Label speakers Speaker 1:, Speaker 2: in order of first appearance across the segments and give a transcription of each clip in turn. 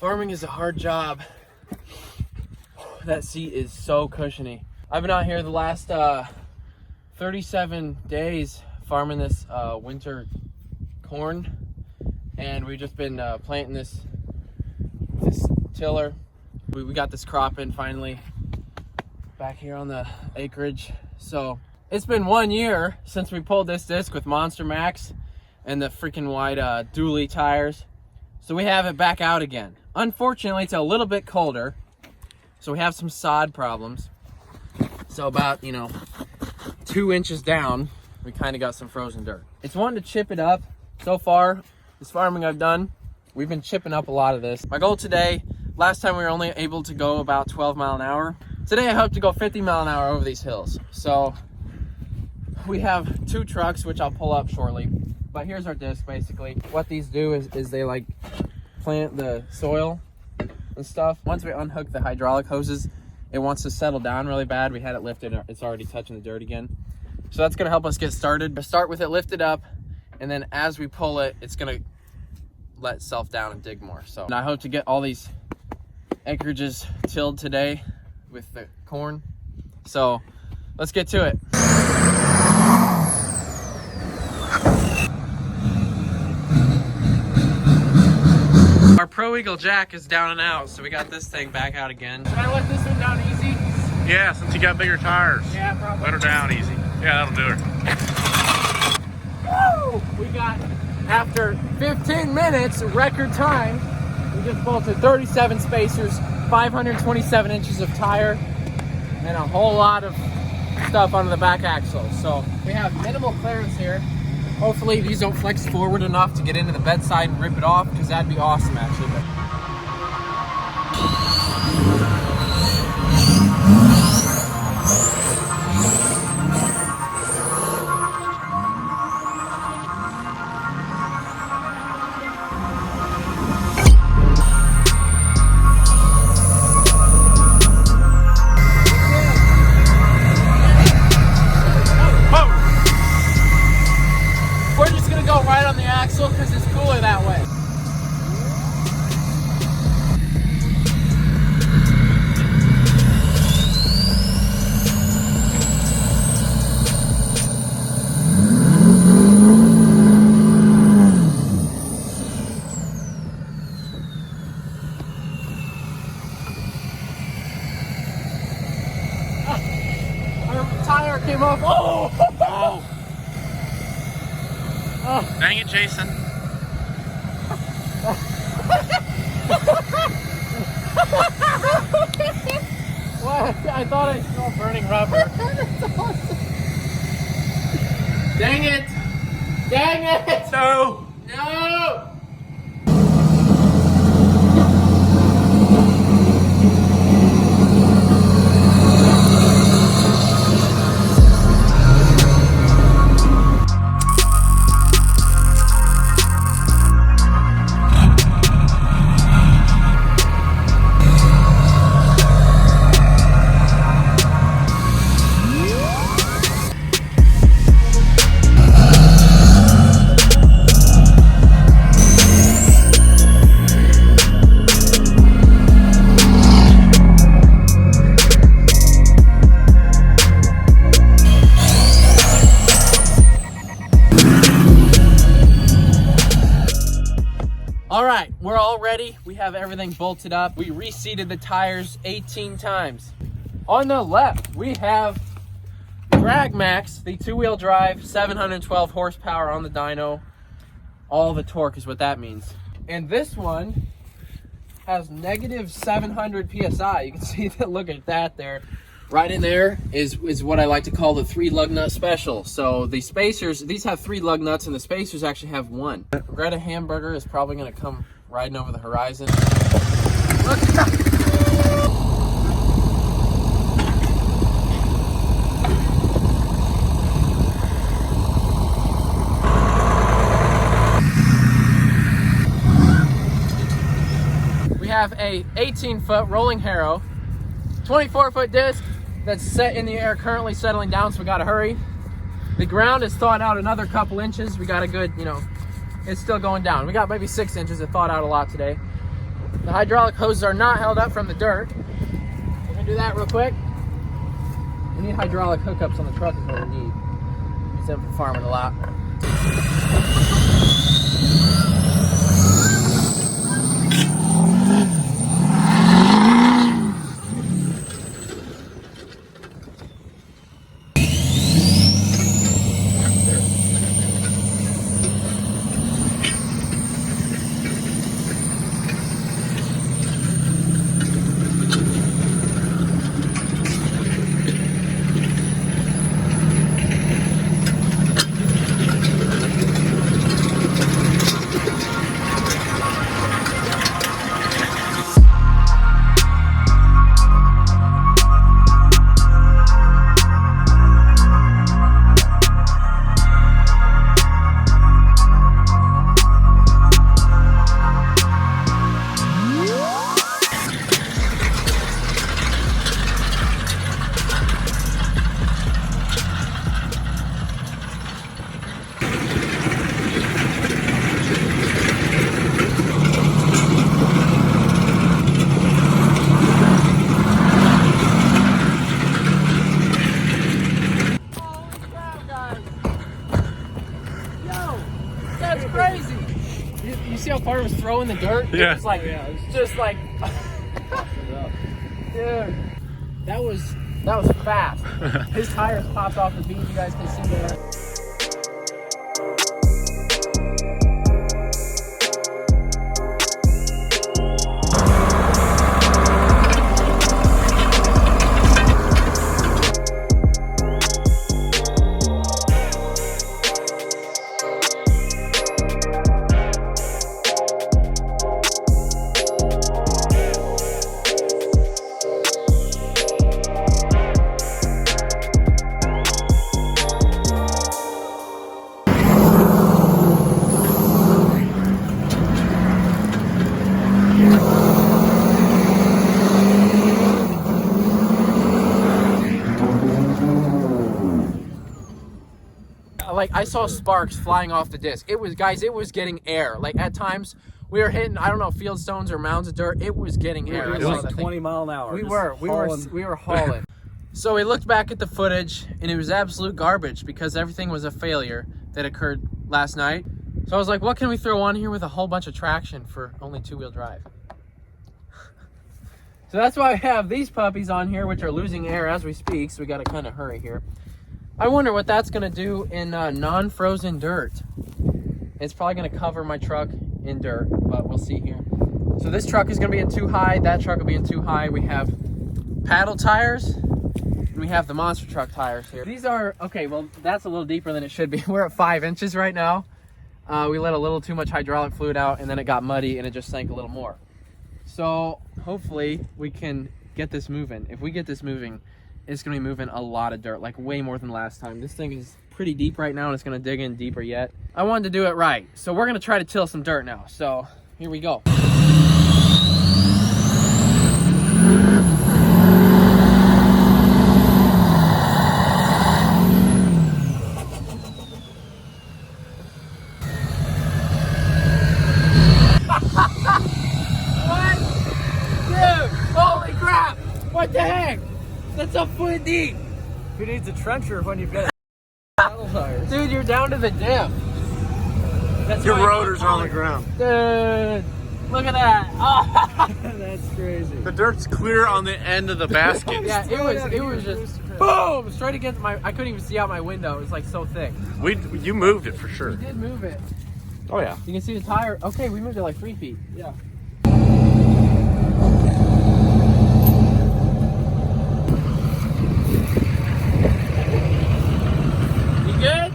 Speaker 1: Farming is a hard job. That seat is so cushiony. I've been out here the last 37 days farming this winter corn, and we've just been planting this tiller. We got this crop in finally back here on the acreage. So it's been 1 year since we pulled this disc with Monster Max and the freaking wide dually tires. So we have it back out again. Unfortunately, it's a little bit colder, so we have some sod problems. So about, 2 inches down, we kind of got some frozen dirt. It's wanting to chip it up. So far, this farming I've done, we've been chipping up a lot of this. My goal today, last time we were only able to go about 12 mile an hour. Today I hope to go 50 mile an hour over these hills. So we have 2 trucks, which I'll pull up shortly. But here's our disc basically. What these do is they like plant the soil and stuff. Once we unhook the hydraulic hoses, it wants to settle down really bad. We had it lifted, it's already touching the dirt again. So that's gonna help us get started. Start with it lifted up, and then as we pull it, it's gonna let itself down and dig more. So and I hope to get all these acreages tilled today with the corn. So let's get to it. Our Pro Eagle jack is down and out, so we got this thing back out again. Should I let this one down easy?
Speaker 2: Yeah, since you got bigger tires.
Speaker 1: Yeah, probably.
Speaker 2: Let her down easy. Yeah, that'll do her.
Speaker 1: Woo! We got, after 15 minutes, record time, we just bolted 37 spacers, 527 inches of tire, and a whole lot of stuff on the back axle. So we have minimal clearance here. Hopefully these don't flex forward enough to get into the bedside and rip it off, because that'd be awesome actually. Go right on the axle because it's cooler that way. Our tire came off. Oh!
Speaker 2: Oh. Dang it, Jason.
Speaker 1: What? I thought I smelled burning rubber. Dang it! Dang it!
Speaker 2: No!
Speaker 1: No! All right, we're all ready. We have everything bolted up. We reseated the tires 18 times. On the left, we have Duramax, the 2-wheel drive, 712 horsepower on the dyno. All the torque is what that means. And this one has negative 700 PSI. You can see that, look at that there. Right in there is what I like to call the 3 lug nut special. So the spacers, these have 3 lug nuts and the spacers actually have 1. Greta Hamburger is probably gonna come riding over the horizon. Look at that. We have a 18-foot rolling harrow, 24-foot disc that's set in the air, currently settling down, so we gotta hurry. The ground is thawed out another couple inches. We got a good, it's still going down. We got maybe 6 inches. It thawed out a lot today. The hydraulic hoses are not held up from the dirt. We're gonna do that real quick. We need hydraulic hookups on the truck is what we need. Use them for farming a lot. You see how far it was throwing the dirt?
Speaker 2: Yeah.
Speaker 1: It was like, just like, dude, that was fast. His tires popped off the beam. You guys can see that. Like, I saw sparks flying off the disc. It was, guys, it was getting air. Like, at times we were hitting, I don't know, field stones or mounds of dirt. It was getting air.
Speaker 3: It was like 20 mile an hour.
Speaker 1: We were hauling. So we looked back at the footage, and it was absolute garbage because everything was a failure that occurred last night. So I was like, what can we throw on here with a whole bunch of traction for only two-wheel drive? So that's why I have these puppies on here, which are losing air as we speak. So we got to kind of hurry here. I wonder what that's going to do in non-frozen dirt. It's probably going to cover my truck in dirt, but we'll see here. So this truck is going to be in too high. That truck will be in too high. We have paddle tires, and we have the monster truck tires here. These are, okay, well, that's a little deeper than it should be. We're at 5 inches right now. We let a little too much hydraulic fluid out, and then it got muddy, and it just sank a little more. So hopefully we can get this moving. If we get this moving, it's going to be moving a lot of dirt, like way more than last time. This thing is pretty deep right now, and it's going to dig in deeper yet. I wanted to do it right, so we're going to try to till some dirt now. So here we go. What? Dude, holy crap! What the heck? That's a foot deep.
Speaker 3: Who needs a trencher when you've got paddle tires?
Speaker 1: Dude, you're down to the diff. That's
Speaker 2: Your
Speaker 1: why-
Speaker 2: rotors are on the ground.
Speaker 1: Dude, look at that. Oh.
Speaker 3: That's crazy.
Speaker 2: The dirt's clear on the end of the basket.
Speaker 1: Yeah, it was just boom, straight against my, I couldn't even see out my window. It was like so thick.
Speaker 2: You moved it for sure.
Speaker 1: We did move it.
Speaker 2: Oh yeah.
Speaker 1: You can see the tire. Okay, we moved it like 3 feet.
Speaker 3: Yeah.
Speaker 1: Good?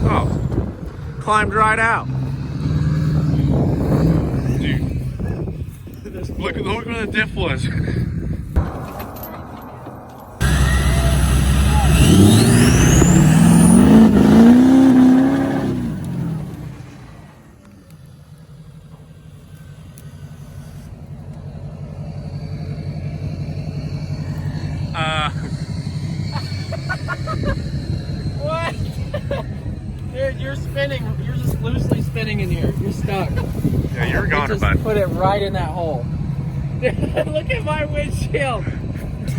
Speaker 2: Oh, climbed right out. Dude, look where the diff was.
Speaker 1: What? Dude, you're spinning. You're just loosely spinning in here. You're stuck.
Speaker 2: Yeah, you're a goner,
Speaker 1: Just
Speaker 2: bud.
Speaker 1: put it right in that hole. Look at my windshield.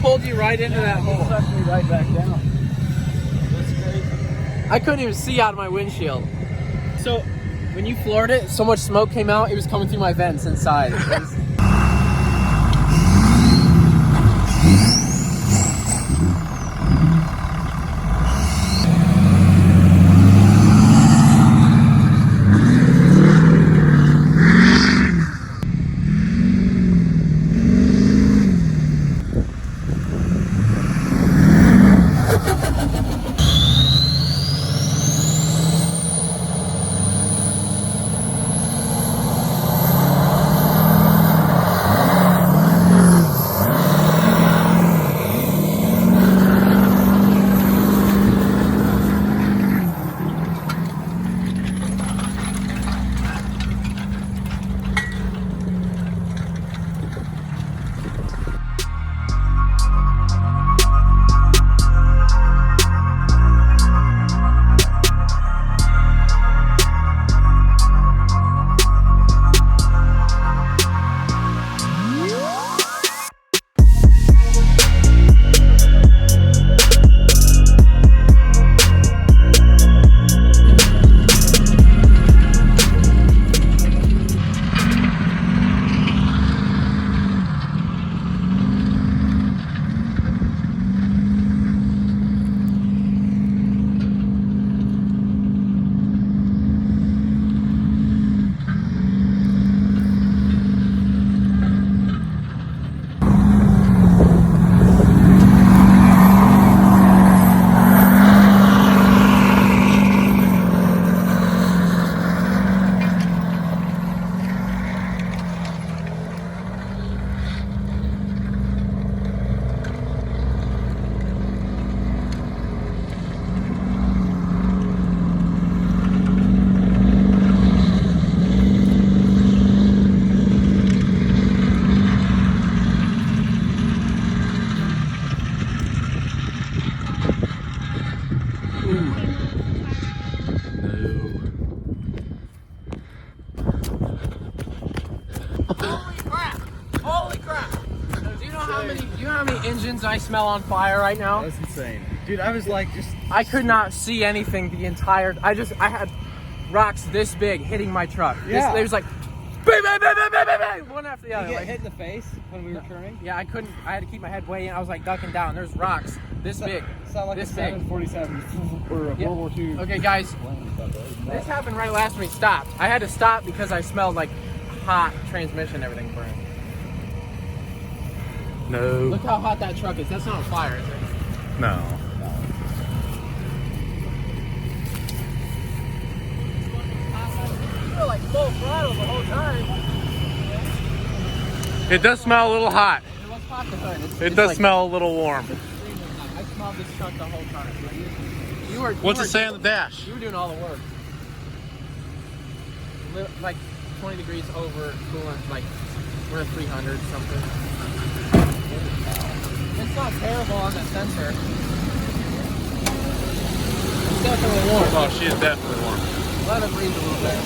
Speaker 1: Pulled you right into that hole.
Speaker 3: Sucked me right back down. That's crazy.
Speaker 1: I couldn't even see out of my windshield. So when you floored it, so much smoke came out, it was coming through my vents inside. It was... Holy crap! So do you know how many engines I smell on fire right now?
Speaker 3: That's insane. Dude, I was like
Speaker 1: I could not see anything the entire I had rocks this big hitting my truck.
Speaker 3: Yeah.
Speaker 1: It was like bang, bang, bang, bang, bang, bang, bang, one after the other.
Speaker 3: you get
Speaker 1: Like,
Speaker 3: hit in the face when we were turning.
Speaker 1: yeah, I had to keep my head way in. I was like ducking down. There's rocks this big.
Speaker 3: Sound like
Speaker 1: This
Speaker 3: a
Speaker 1: big.
Speaker 3: 747 or a
Speaker 1: Yeah.
Speaker 3: World War II.
Speaker 1: Okay, guys, this happened right last when we stopped. I had to stop because I smelled like hot transmission and everything burning.
Speaker 2: No.
Speaker 1: Look how hot that truck is. That's not on fire, is it?
Speaker 2: No.
Speaker 1: You were like full throttle the whole time.
Speaker 2: It does smell a little hot.
Speaker 1: It was hot the hood.
Speaker 2: It does smell a little warm.
Speaker 1: I smelled this truck the whole time. You were.
Speaker 2: What's it say on the dash?
Speaker 1: You were doing all the work. Like 20 degrees over coolant, like we're at 300 something. It's not terrible on the sensor. It's definitely warm.
Speaker 2: Oh, she is definitely warm.
Speaker 1: Let it breathe a little bit.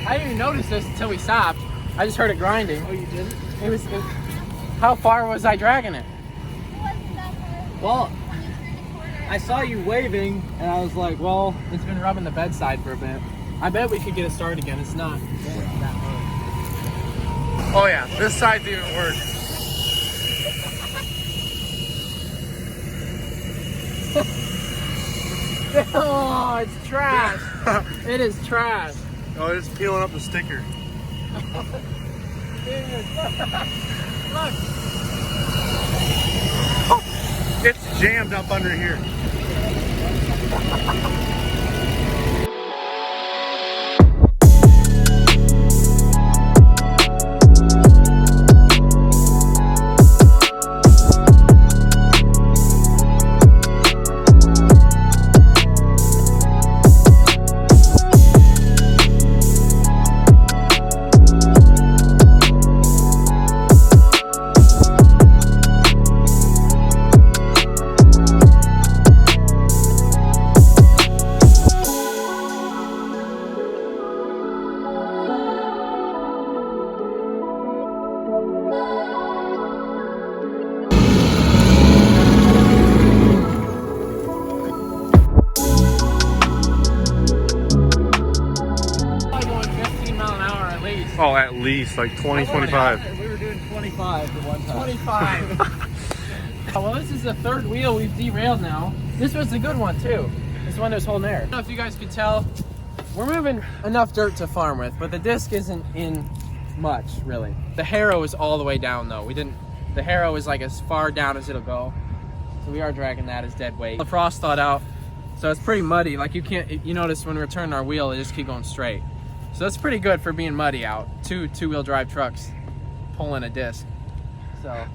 Speaker 1: I didn't even notice this until we stopped. I just heard it grinding.
Speaker 3: Oh, you didn't?
Speaker 1: It was. How far was I dragging it?
Speaker 3: Well, I saw you waving, and I was like, well,
Speaker 1: It's been rubbing the bedside for a bit. I bet we could get it started again. It's not that hard.
Speaker 2: Oh yeah, this side's even worse.
Speaker 1: Oh, it's trash. It is trash.
Speaker 2: Oh, it's peeling up the sticker.
Speaker 1: Look.
Speaker 2: It's jammed up under here.
Speaker 1: least.
Speaker 2: Oh, at least like 20, 25.
Speaker 3: We were doing 25 the one time.
Speaker 1: 25. Well, this is the third wheel we've derailed now. This was a good one too. This one was holding air. I don't know if you guys could tell, we're moving enough dirt to farm with, but the disc isn't in much, really. The harrow is all the way down though. The harrow is like as far down as it'll go. So we are dragging that as dead weight. The frost thawed out, so it's pretty muddy. Like you notice when we're turning our wheel, it just keep going straight. So that's pretty good for being muddy out. Two-wheel drive trucks pulling a disc. So.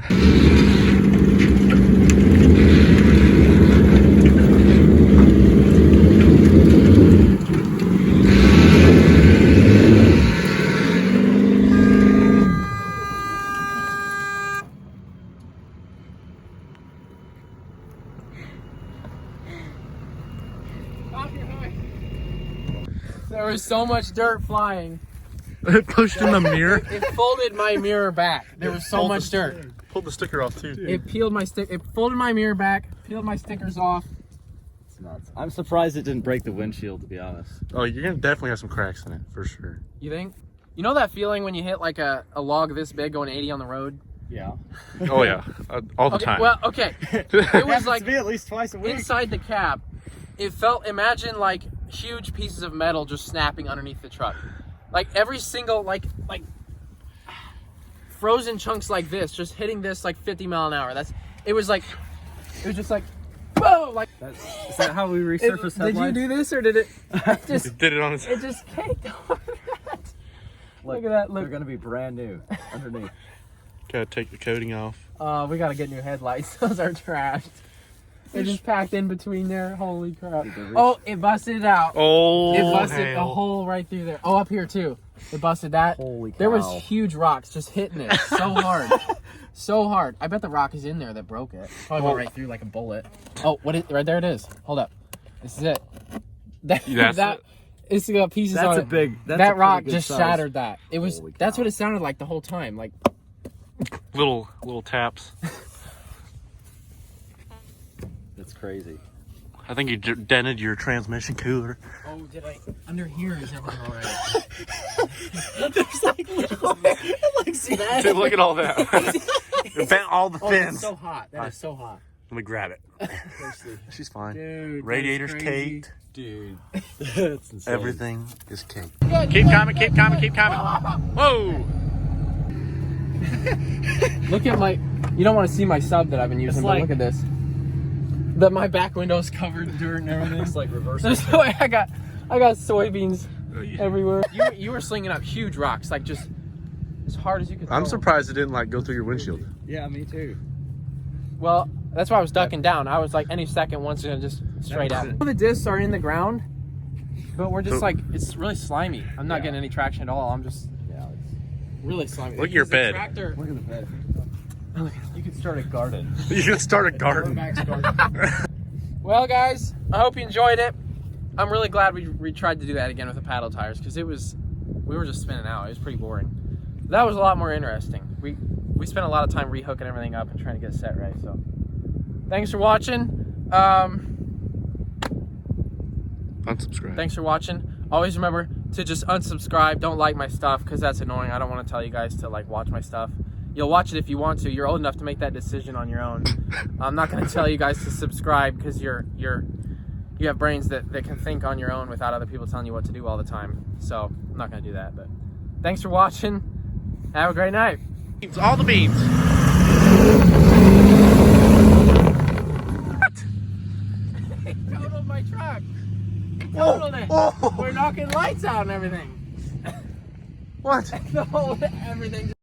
Speaker 1: There was so much dirt flying.
Speaker 2: It pushed in the mirror.
Speaker 1: It folded my mirror back. There was so much dirt.
Speaker 2: Pulled the sticker off too.
Speaker 1: It peeled my stick. It folded my mirror back. Peeled my stickers off.
Speaker 3: It's nuts. I'm surprised it didn't break the windshield, to be honest.
Speaker 2: Oh, you're gonna definitely have some cracks in it for sure.
Speaker 1: You think? You know that feeling when you hit like a log this big going 80 on the road?
Speaker 3: Yeah.
Speaker 2: Oh yeah, all the
Speaker 1: Okay,
Speaker 2: time.
Speaker 1: well, okay. It was like
Speaker 3: to me at least twice a week.
Speaker 1: inside the cab. It felt. Imagine like huge pieces of metal just snapping underneath the truck. Like every single like frozen chunks like this just hitting this like 50 mile an hour. It was just like whoa, like
Speaker 3: Is that how we resurface
Speaker 1: did you
Speaker 3: headlights?
Speaker 1: do this or did it just
Speaker 2: It did it on its.
Speaker 1: it just caked over that? Look at that, look.
Speaker 3: They're gonna be brand new underneath.
Speaker 2: Gotta take the coating off.
Speaker 1: We gotta get new headlights. Those are trashed. They just packed in between there. Holy crap. Oh, it busted it out.
Speaker 2: Oh,
Speaker 1: It busted a
Speaker 2: hell.
Speaker 1: hole right through there. Oh, up here too. It busted that.
Speaker 3: Holy cow.
Speaker 1: There was huge rocks just hitting it so hard. So hard. I bet the rock is in there that broke it. Probably went right through like a bullet. Oh, right there it is. Hold up. This is it.
Speaker 2: That's
Speaker 1: It's got pieces
Speaker 3: That's
Speaker 1: on
Speaker 3: a
Speaker 1: it.
Speaker 3: big. That's a
Speaker 1: That
Speaker 3: pretty
Speaker 1: rock
Speaker 3: good
Speaker 1: just
Speaker 3: size.
Speaker 1: shattered that. It was.
Speaker 3: Holy
Speaker 1: That's
Speaker 3: cow.
Speaker 1: what it sounded like the whole time. Like
Speaker 2: little taps.
Speaker 3: That's crazy.
Speaker 2: I think you dented your transmission cooler.
Speaker 1: oh, did I? Under here is everything all right?
Speaker 3: There's like little. Like, see that?
Speaker 2: Dude, look at all that. It bent all the
Speaker 1: Oh,
Speaker 2: fins.
Speaker 1: it's so hot. That is so hot.
Speaker 2: Let me grab it. She's fine.
Speaker 1: Dude, that
Speaker 2: Radiator's
Speaker 1: is crazy.
Speaker 2: caked.
Speaker 3: Dude. That's insane.
Speaker 2: Everything is caked. Keep coming, keep coming, keep coming. Whoa!
Speaker 1: Look at my. You don't want to see my sub that I've been using,
Speaker 3: It's
Speaker 1: but
Speaker 3: like-
Speaker 1: look at this. My back window's covered in dirt and everything.
Speaker 3: It's like reverse.
Speaker 1: There's no way I got soybeans everywhere. You were slinging up huge rocks, like just as hard as you could.
Speaker 2: I'm
Speaker 1: throw 'em.
Speaker 2: surprised it didn't like go through your windshield.
Speaker 3: Yeah, me too.
Speaker 1: Well, that's why I was ducking down. I was like, any second, one's gonna just straight at me. The discs are in the ground, but we're just like, it's really slimy. I'm not getting any traction at all. I'm just
Speaker 3: Yeah.
Speaker 1: really slimy.
Speaker 2: Look at your
Speaker 1: The
Speaker 2: bed.
Speaker 1: tractor,
Speaker 3: Look at the bed. You could start a garden.
Speaker 2: You should start a garden.
Speaker 1: Well, guys, I hope you enjoyed it. I'm really glad we tried to do that again with the paddle tires because we were just spinning out. It was pretty boring. That was a lot more interesting. We spent a lot of time rehooking everything up and trying to get it set right. So, thanks for watching.
Speaker 2: Unsubscribe.
Speaker 1: Thanks for watching. Always remember to just unsubscribe. Don't like my stuff because that's annoying. I don't want to tell you guys to like watch my stuff. You'll watch it if you want to. You're old enough to make that decision on your own. I'm not going to tell you guys to subscribe because you have brains that can think on your own without other people telling you what to do all the time. So I'm not going to do that. But thanks for watching. Have a great night.
Speaker 2: All the beams.
Speaker 1: Totaled my truck. Totaled it.
Speaker 2: Oh.
Speaker 1: We're knocking lights out and everything.
Speaker 2: What?
Speaker 1: The whole everything.